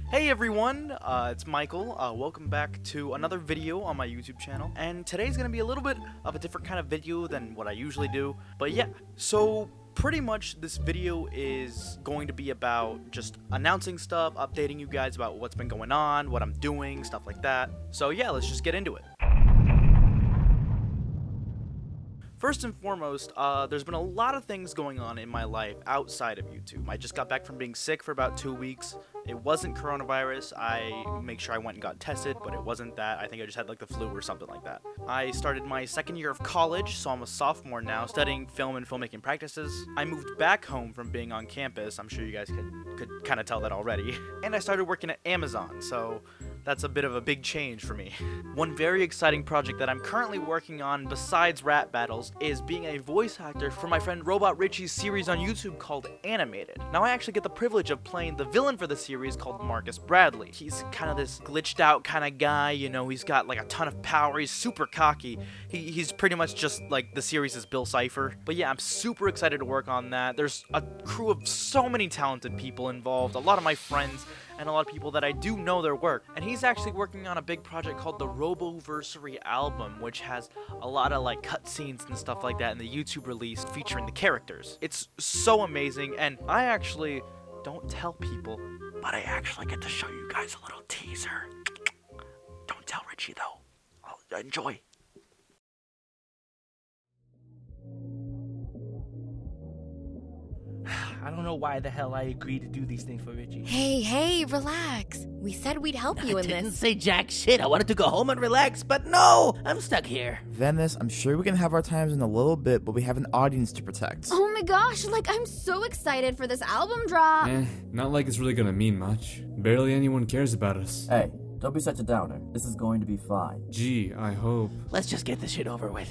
Hey everyone, it's Michael. Welcome back to another video on my YouTube channel. And today's gonna be a little bit of a different kind of video than what I usually do. But yeah, so pretty much this video is going to be about just announcing stuff, updating you guys about what's been going on, what I'm doing, stuff like that. So yeah, let's just get into it. First and foremost, there's been a lot of things going on in my life outside of YouTube. I just got back from being sick for about 2 weeks. It wasn't coronavirus. I make sure I went and got tested, but it wasn't that. I think I just had like the flu or something like that. I started my second year of college, so I'm a sophomore now, studying film and filmmaking practices. I moved back home from being on campus. I'm sure you guys could kind of tell that already. And I started working at Amazon, so that's a bit of a big change for me. One very exciting project that I'm currently working on besides rap battles is being a voice actor for my friend RobotRichie's series on YouTube called Animated. Now I actually get the privilege of playing the villain for the series called Marcus Bradley. He's kind of this glitched out kind of guy, you know, he's got like a ton of power, he's super cocky. He's pretty much just like the series' Bill Cipher. But yeah, I'm super excited to work on that. There's a crew of so many talented people involved, a lot of my friends, and a lot of people that I do know their work. And he's actually working on a big project called the Roboversary album, which has a lot of like cutscenes and stuff like that in the YouTube release featuring the characters. It's so amazing, and I actually don't tell people, but I actually get to show you guys a little teaser. Don't tell Richie though. Enjoy. I don't know why the hell I agreed to do these things for Richie. Hey, relax. We said we'd help you in I didn't this. say jack shit. I wanted to go home and relax, but no, I'm stuck here. Venice, I'm sure we can have our times in a little bit, but we have an audience to protect. Oh my gosh, like I'm so excited for this album drop. Not like it's really gonna mean much. Barely anyone cares about us. Hey, don't be such a downer. This is going to be fine. Gee, I hope. Let's just get this shit over with.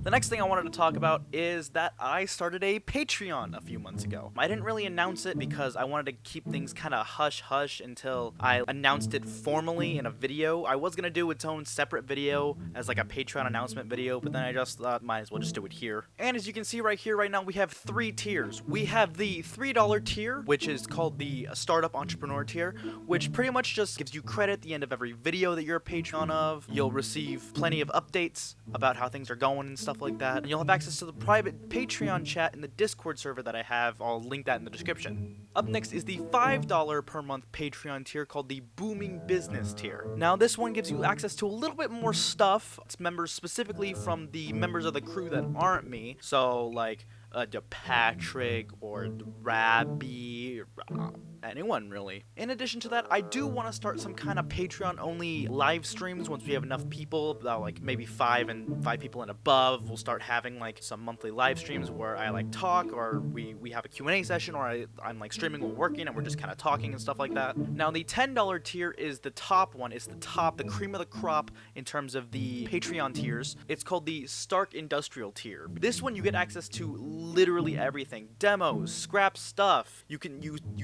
The next thing I wanted to talk about is that I started a Patreon a few months ago. I didn't really announce it because I wanted to keep things kind of hush-hush until I announced it formally in a video. I was going to do its own separate video as like a Patreon announcement video, but then I just thought might as well just do it here. And as you can see right here, right now, we have 3 tiers. We have the $3 tier, which is called the Startup Entrepreneur tier, which pretty much just gives you credit at the end of every video that you're a patron of. You'll receive plenty of updates about how things are going and stuff like that, and you'll have access to the private Patreon chat in the Discord server that I have. I'll link that in the description. Up next is the $5 per month Patreon tier called the Booming Business tier. Now this one gives you access to a little bit more stuff. It's members specifically from the members of the crew that aren't me, so like Patrick or Rabby, anyone really. In addition to that, I do want to start some kind of Patreon only live streams once we have enough people, like maybe 5 people and above. We'll start having like some monthly live streams where I like talk, or we have a Q&A session, or I'm like streaming while working and we're just kind of talking and stuff like that. Now the $10 tier is the top one. It's the cream of the crop in terms of the Patreon tiers. It's called the Stark Industrial tier. This one you get access to literally everything. Demos, scrap stuff. You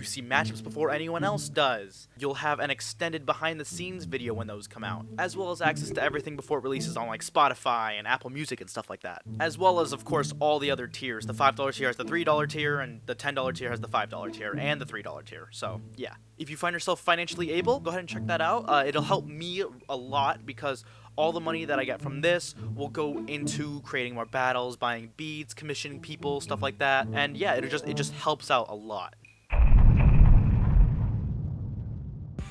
see matchups before anyone else does. You'll have an extended behind the scenes video when those come out, as well as access to everything before it releases on like Spotify and Apple Music and stuff like that. As well as of course all the other tiers. The $5 tier has the $3 tier, and the $10 tier has the $5 tier and the $3 tier. So yeah, if you find yourself financially able, go ahead and check that out. It'll help me a lot because all the money that I get from this will go into creating more battles, buying beats, commissioning people, stuff like that. And yeah, it just helps out a lot.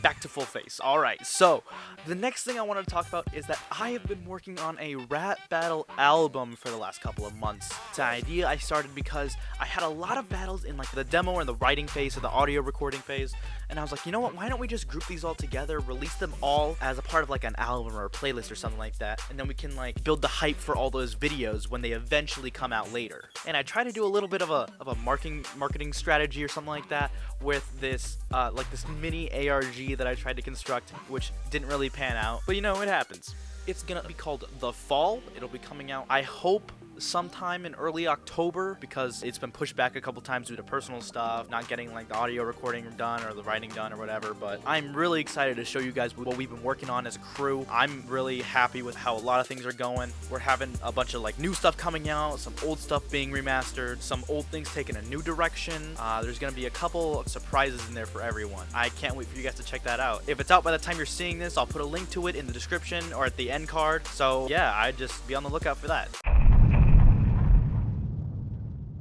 Back to full face. Alright, so the next thing I want to talk about is that I have been working on a rap battle album for the last couple of months. It's an idea I started because I had a lot of battles in like the demo and the writing phase or the audio recording phase, and I was like, you know what, why don't we just group these all together, release them all as a part of like an album or a playlist or something like that, and then we can like build the hype for all those videos when they eventually come out later. And I try to do a little bit of a marketing strategy or something like that with this like this mini ARG that I tried to construct, which didn't really pan out, but you know, it happens. It's gonna be called The Fall. It'll be coming out, I hope, sometime in early October because it's been pushed back a couple times due to personal stuff, not getting like the audio recording done or the writing done or whatever. But I'm really excited to show you guys what we've been working on as a crew. I'm really happy with how a lot of things are going. We're having a bunch of like new stuff coming out, some old stuff being remastered, some old things taking a new direction. There's gonna be a couple of surprises in there for everyone. I can't wait for you guys to check that out. If it's out by the time you're seeing this, I'll put a link to it in the description or at the end card. So yeah, I'd just be on the lookout for that.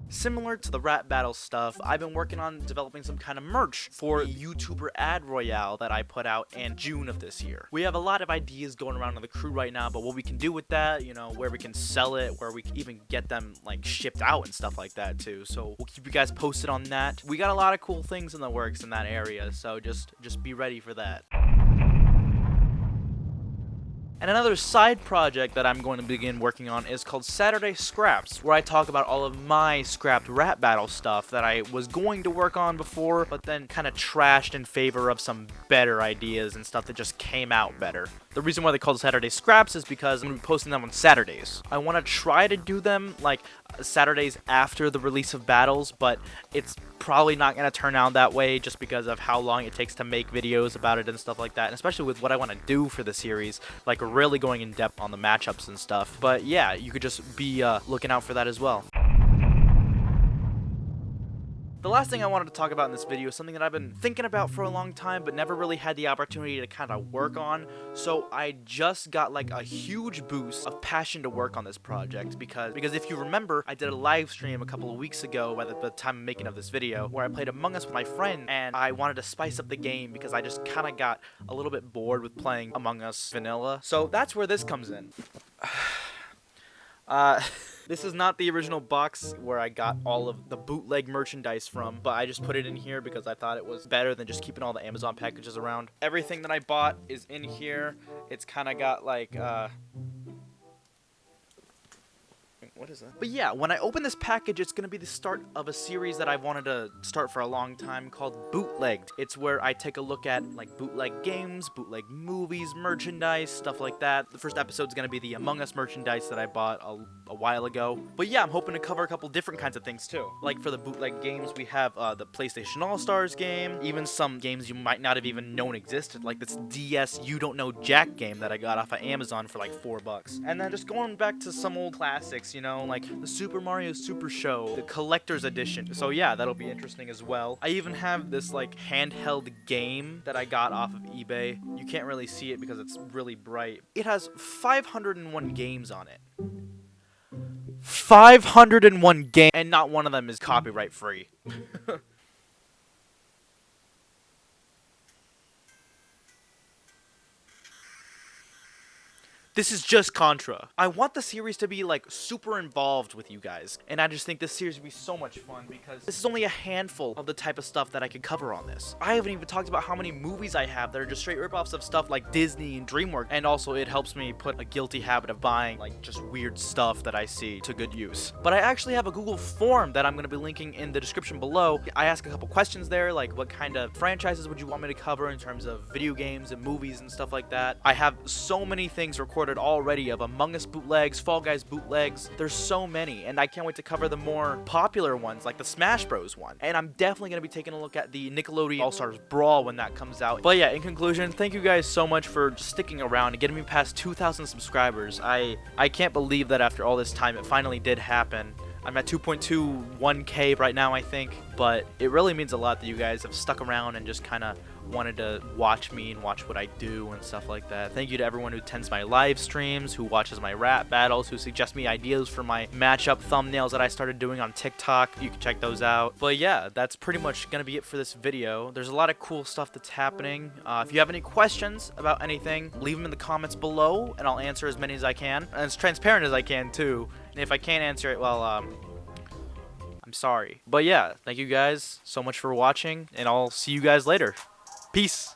Similar to the rap battle stuff, I've been working on developing some kind of merch for the YouTuber ad royale that I put out in June of this year. We have a lot of ideas going around in the crew right now, but what we can do with that, you know, where we can sell it, where we can even get them like shipped out and stuff like that too. So we'll keep you guys posted on that. We got a lot of cool things in the works in that area, so just be ready for that. And another side project that I'm going to begin working on is called Saturday Scraps, where I talk about all of my scrapped rap battle stuff that I was going to work on before, but then kind of trashed in favor of some better ideas and stuff that just came out better. The reason why they call it Saturday Scraps is because I'm going to be posting them on Saturdays. I want to try to do them like Saturdays after the release of battles, but it's probably not going to turn out that way just because of how long it takes to make videos about it and stuff like that, and especially with what I want to do for the series, like really going in depth on the matchups and stuff. But yeah, you could just be looking out for that as well. The last thing I wanted to talk about in this video is something that I've been thinking about for a long time but never really had the opportunity to kind of work on. So I just got like a huge boost of passion to work on this project because if you remember, I did a live stream a couple of weeks ago by the time of making of this video where I played Among Us with my friend, and I wanted to spice up the game because I just kind of got a little bit bored with playing Among Us vanilla. So that's where this comes in. This is not the original box where I got all of the bootleg merchandise from, but I just put it in here because I thought it was better than just keeping all the Amazon packages around. Everything that I bought is in here. It's kind of got like, what is that? But yeah, when I open this package, it's going to be the start of a series that I've wanted to start for a long time called Bootlegged. It's where I take a look at like bootleg games, bootleg movies, merchandise, stuff like that. The first episode is going to be the Among Us merchandise that I bought a while ago. But yeah, I'm hoping to cover a couple different kinds of things too. Like for the bootleg games, we have the PlayStation All-Stars game, even some games you might not have even known existed, like this DS You Don't Know Jack game that I got off of Amazon for like $4. And then just going back to some old classics, you know, like the Super Mario Super Show, the collector's edition. So yeah, that'll be interesting as well. I even have this like handheld game that I got off of eBay. You can't really see it because it's really bright. It has 501 games on it. 501 games, and not one of them is copyright free. This is just Contra. I want the series to be like super involved with you guys, and I just think this series would be so much fun because this is only a handful of the type of stuff that I could cover on this. I haven't even talked about how many movies I have that are just straight ripoffs of stuff like Disney and DreamWorks, and also it helps me put a guilty habit of buying like just weird stuff that I see to good use. But I actually have a Google form that I'm going to be linking in the description below. I ask a couple questions there, like what kind of franchises would you want me to cover in terms of video games and movies and stuff like that. I have so many things recorded already of Among Us bootlegs, Fall Guys bootlegs. There's so many, and I can't wait to cover the more popular ones like the Smash Bros one. And I'm definitely going to be taking a look at the Nickelodeon All-Stars Brawl when that comes out. But yeah, in conclusion, thank you guys so much for sticking around and getting me past 2,000 subscribers. I can't believe that after all this time it finally did happen. I'm at 2.21k right now, I think, but it really means a lot that you guys have stuck around and just kind of wanted to watch me and watch what I do and stuff like that. Thank you to everyone who attends my live streams, who watches my rap battles, who suggests me ideas for my matchup thumbnails that I started doing on TikTok. You can check those out. But yeah, that's pretty much gonna be it for this video. There's a lot of cool stuff that's happening. If you have any questions about anything, leave them in the comments below and I'll answer as many as I can, and as transparent as I can too. And if I can't answer it, well, I'm sorry. But yeah, thank you guys so much for watching, and I'll see you guys later. Peace.